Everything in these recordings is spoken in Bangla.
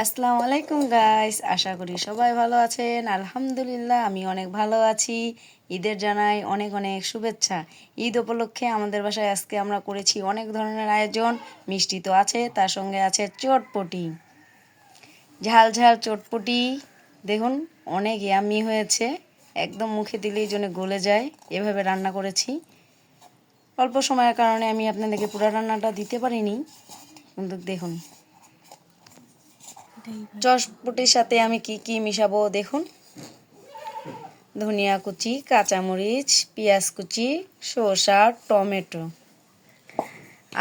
আসসালামু আলাইকুম গাইস, আশা করি সবাই ভালো আছেন। আলহামদুলিল্লাহ আমি অনেক ভালো আছি। ঈদের জানাই অনেক অনেক শুভেচ্ছা। ঈদ উপলক্ষে আমাদের বাসায় আজকে আমরা করেছি অনেক ধরনের আয়োজন। মিষ্টি তো আছে, তার সঙ্গে আছে চটপটি, ঝাল ঝাল চটপটি। দেখুন অনেক ইয়ামি হয়েছে, একদম মুখে দিলেই যেন গলে যায় এভাবে রান্না করেছি। অল্প সময়ের কারণে আমি আপনাদেরকে পুরো রান্নাটা দিতে পারিনি, কিন্তু দেখুন চটপটির সাথে আমি কি কি মিশাবো দেখুন। ধনিয়া কুচি, কাঁচামরিচ, পেঁয়াজ কুচি, শসা, টমেটো।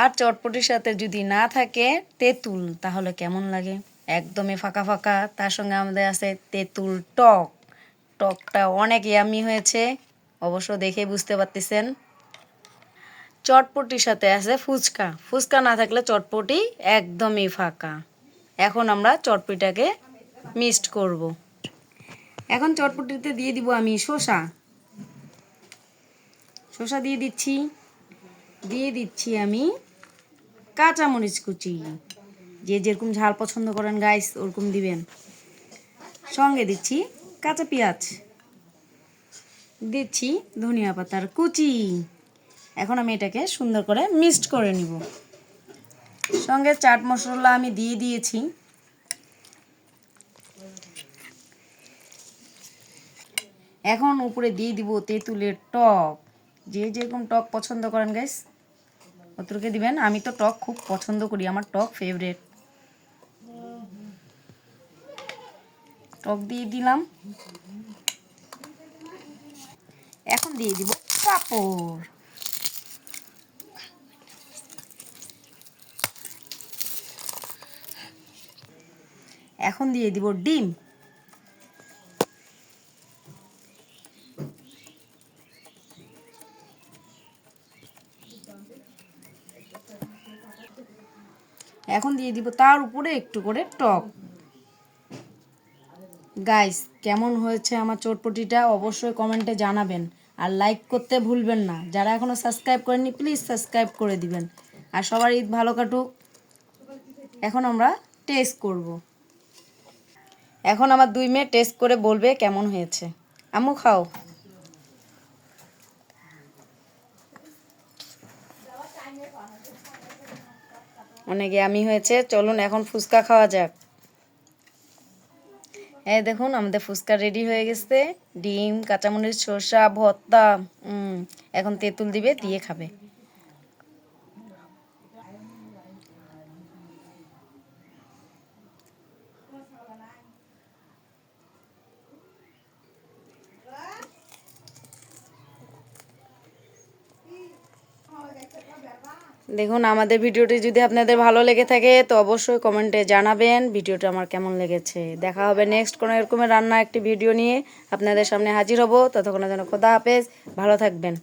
আর চটপটির সাথে যদি না থাকে তেঁতুল, তাহলে কেমন লাগে? একদমই ফাঁকা ফাঁকা। তার সঙ্গে আমাদের আছে তেঁতুল টক। টকটা অনেক ইয়ামি হয়েছে, অবশ্য দেখে বুঝতে পারতেছেন। চটপটির সাথে আছে ফুচকা। ফুচকা না থাকলে চটপটি একদমই ফাঁকা। এখন আমরা চটপটিটাকে মিক্সড করব। এখন চটপটিতে দিয়ে দিব আমি শসা। শসা দিয়ে দিচ্ছি আমি কাঁচামরিচ কুচি। যে যেরকম ঝাল পছন্দ করেন গাইস ওরকম দিবেন। সঙ্গে দিচ্ছি কাঁচা পেঁয়াজ, দিচ্ছি ধনিয়া পাতার কুচি। এখন আমি এটাকে সুন্দর করে মিক্সড করে নিব। সঙ্গে চাট মশলা আমি দিয়ে দিয়েছি। এখন উপরে দিয়ে দিব তেঁতুলের টক। যে যেরকম টক পছন্দ করেন গাইস অতটুকু দিবেন। আমি তো টক খুব পছন্দ করি, আমার টক ফেভারিট। টক দিয়ে দিলাম। এখন দিয়ে দিব কাপড়। এখন দিয়ে দিব ডিম। এখন দিয়ে দিব তার উপরে একটু করে টক। গাইস কেমন হয়েছে আমার চটপটিটা অবশ্যই কমেন্টে জানাবেন। আর লাইক করতে ভুলবেন না। যারা এখনও সাবস্ক্রাইব করেননি প্লিজ সাবস্ক্রাইব করে দিবেন। আর সবার ঈদ ভালো কাটুক। এখন আমরা টেস্ট করব। এখন আমার 2 মেয়ে টেস্ট করে বলবে কেমন হয়েছে। আম্মু খাও। অনেক ইয়ামি হয়েছে। চলুন এখন ফুচকা খাওয়া যাক। এই দেখুন আমাদের ফুচকা রেডি হয়ে গেছে। ডিম, কাঁচামরিচ, শসা, ভর্তা। এখন তেঁতুল দিবে, দিয়ে খাবে। দেখুন আমাদের ভিডিওটি যদি আপনাদের ভালো লেগে থাকে তো অবশ্যই কমেন্টে জানাবেন ভিডিওটা আমার কেমন লেগেছে। দেখা হবে নেক্সট কোনো এরকমের রান্না একটি ভিডিও নিয়ে আপনাদের সামনে হাজির হব। ততক্ষণের জন্য খোদা হাফেজ, ভালো থাকবেন।